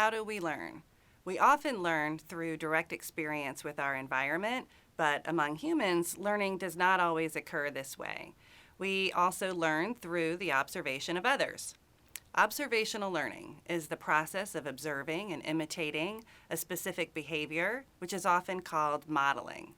How do we learn? We often learn through direct experience with our environment, but among humans, learning does not always occur this way. We also learn through the observation of others. Observational learning is the process of observing and imitating a specific behavior, which is often called modeling.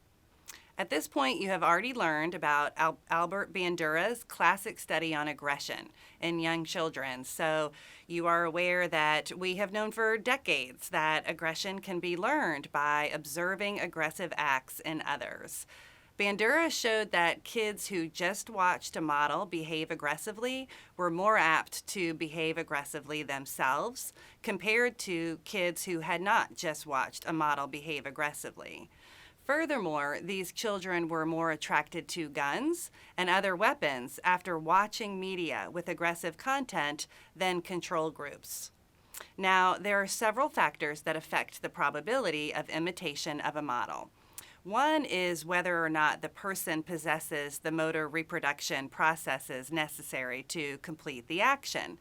At this point, you have already learned about Albert Bandura's classic study on aggression in young children. So you are aware that we have known for decades that aggression can be learned by observing aggressive acts in others. Bandura showed that kids who just watched a model behave aggressively were more apt to behave aggressively themselves compared to kids who had not just watched a model behave aggressively. Furthermore, these children were more attracted to guns and other weapons after watching media with aggressive content than control groups. Now, there are several factors that affect the probability of imitation of a model. One is whether or not the person possesses the motor reproduction processes necessary to complete the action.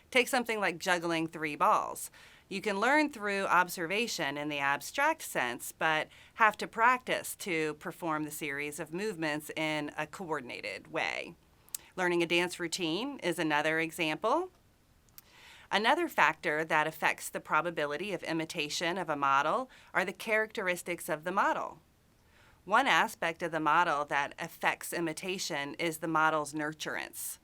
Take something like juggling 3 balls. You can learn through observation in the abstract sense, but have to practice to perform the series of movements in a coordinated way. Learning a dance routine is another example. Another factor that affects the probability of imitation of a model are the characteristics of the model. One aspect of the model that affects imitation is the model's nurturance.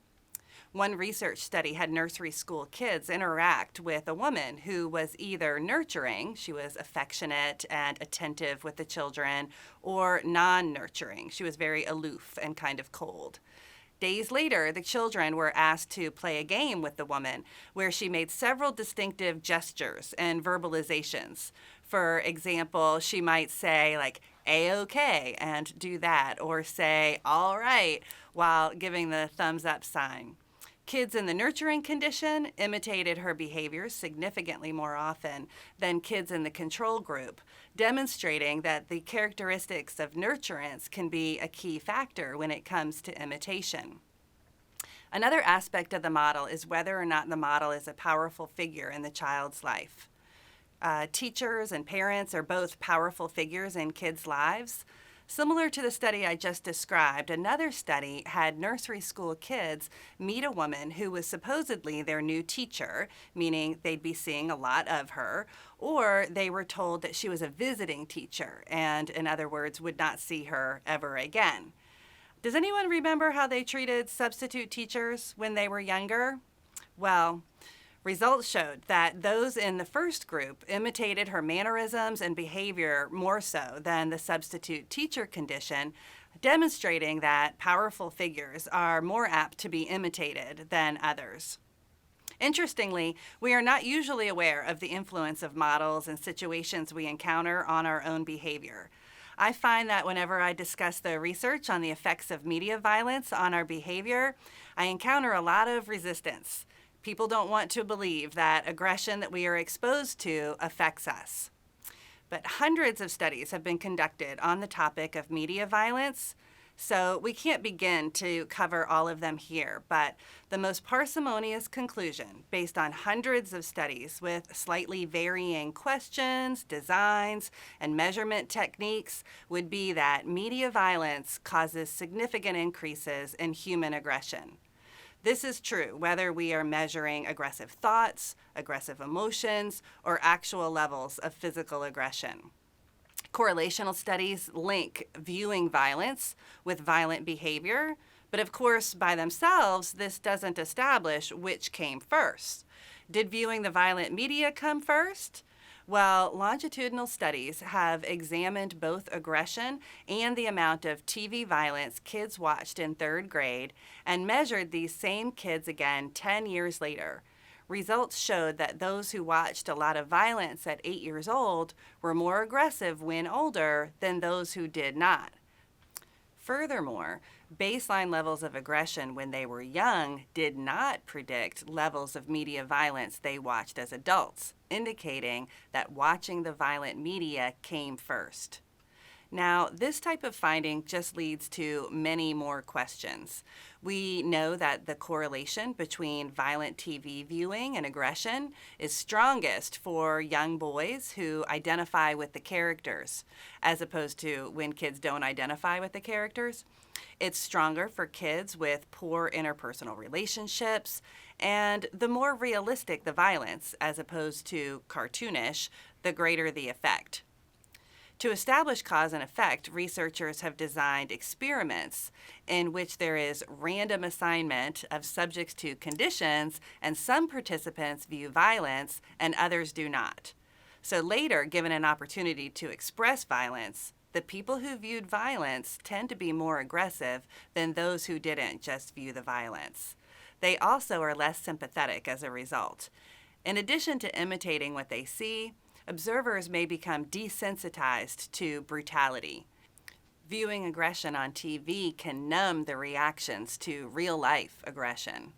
One research study had nursery school kids interact with a woman who was either nurturing, she was affectionate and attentive with the children, or non-nurturing, she was very aloof and kind of cold. Days later, the children were asked to play a game with the woman where she made several distinctive gestures and verbalizations. For example, she might say like, A-okay, and do that, or say, all right, while giving the thumbs up sign. Kids in the nurturing condition imitated her behaviors significantly more often than kids in the control group, demonstrating that the characteristics of nurturance can be a key factor when it comes to imitation. Another aspect of the model is whether or not the model is a powerful figure in the child's life. Teachers and parents are both powerful figures in kids' lives. Similar to the study I just described, another study had nursery school kids meet a woman who was supposedly their new teacher, meaning they'd be seeing a lot of her, or they were told that she was a visiting teacher and, in other words, would not see her ever again. Does anyone remember how they treated substitute teachers when they were younger? Well, results showed that those in the first group imitated her mannerisms and behavior more so than the substitute teacher condition, demonstrating that powerful figures are more apt to be imitated than others. Interestingly, we are not usually aware of the influence of models and situations we encounter on our own behavior. I find that whenever I discuss the research on the effects of media violence on our behavior, I encounter a lot of resistance. People don't want to believe that aggression that we are exposed to affects us. But hundreds of studies have been conducted on the topic of media violence, so we can't begin to cover all of them here, but the most parsimonious conclusion, based on hundreds of studies with slightly varying questions, designs, and measurement techniques, would be that media violence causes significant increases in human aggression. This is true whether we are measuring aggressive thoughts, aggressive emotions, or actual levels of physical aggression. Correlational studies link viewing violence with violent behavior, but of course, by themselves, this doesn't establish which came first. Did viewing the violent media come first? Well, longitudinal studies have examined both aggression and the amount of TV violence kids watched in 3rd grade and measured these same kids again 10 years later. Results showed that those who watched a lot of violence at 8 years old were more aggressive when older than those who did not. Furthermore, baseline levels of aggression when they were young did not predict levels of media violence they watched as adults, indicating that watching the violent media came first. Now, this type of finding just leads to many more questions. We know that the correlation between violent TV viewing and aggression is strongest for young boys who identify with the characters, as opposed to when kids don't identify with the characters. It's stronger for kids with poor interpersonal relationships, and the more realistic the violence, as opposed to cartoonish, the greater the effect. To establish cause and effect, researchers have designed experiments in which there is random assignment of subjects to conditions, and some participants view violence and others do not. So later, given an opportunity to express violence, the people who viewed violence tend to be more aggressive than those who didn't just view the violence. They also are less sympathetic as a result. In addition to imitating what they see, observers may become desensitized to brutality. Viewing aggression on TV can numb the reactions to real-life aggression.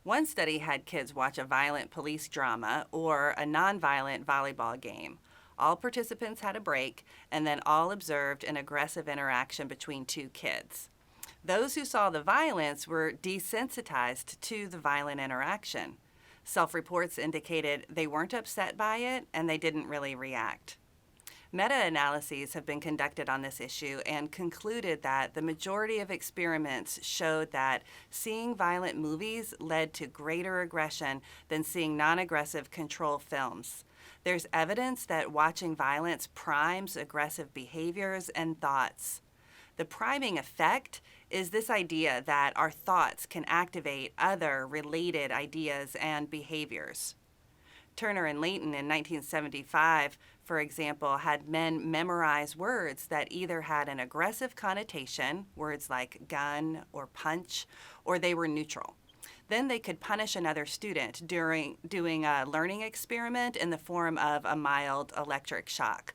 One study had kids watch a violent police drama or a nonviolent volleyball game. All participants had a break, and then all observed an aggressive interaction between two kids. Those who saw the violence were desensitized to the violent interaction. Self-reports indicated they weren't upset by it and they didn't really react. Meta-analyses have been conducted on this issue and concluded that the majority of experiments showed that seeing violent movies led to greater aggression than seeing non-aggressive control films. There's evidence that watching violence primes aggressive behaviors and thoughts. The priming effect is this idea that our thoughts can activate other related ideas and behaviors. Turner and Layton in 1975, for example, had men memorize words that either had an aggressive connotation, words like gun or punch, or they were neutral. Then they could punish another student during doing a learning experiment in the form of a mild electric shock.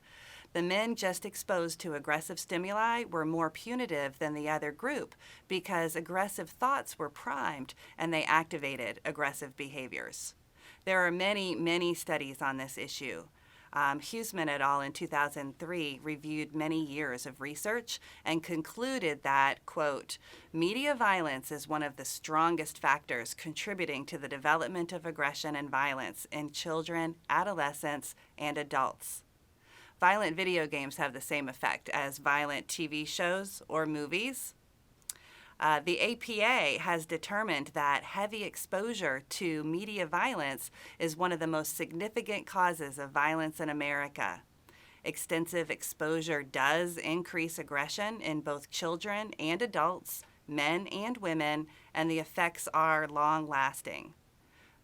The men just exposed to aggressive stimuli were more punitive than the other group because aggressive thoughts were primed and they activated aggressive behaviors. There are many studies on this issue. Huseman et al. In 2003 reviewed many years of research and concluded that, quote, media violence is one of the strongest factors contributing to the development of aggression and violence in children, adolescents, and adults. Violent video games have the same effect as violent TV shows or movies. The APA has determined that heavy exposure to media violence is one of the most significant causes of violence in America. Extensive exposure does increase aggression in both children and adults, men and women, and the effects are long-lasting.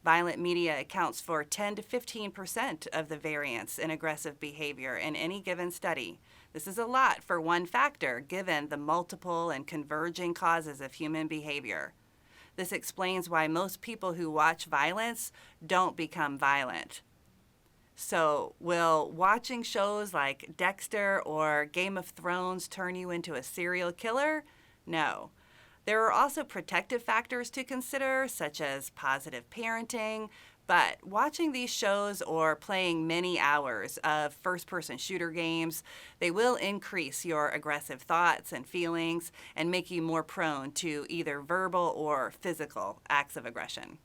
Violent media accounts for 10 to 15% of the variance in aggressive behavior in any given study. This is a lot for one factor, given the multiple and converging causes of human behavior. This explains why most people who watch violence don't become violent. So, will watching shows like Dexter or Game of Thrones turn you into a serial killer? No. There are also protective factors to consider, such as positive parenting, but watching these shows or playing many hours of first-person shooter games, they will increase your aggressive thoughts and feelings and make you more prone to either verbal or physical acts of aggression.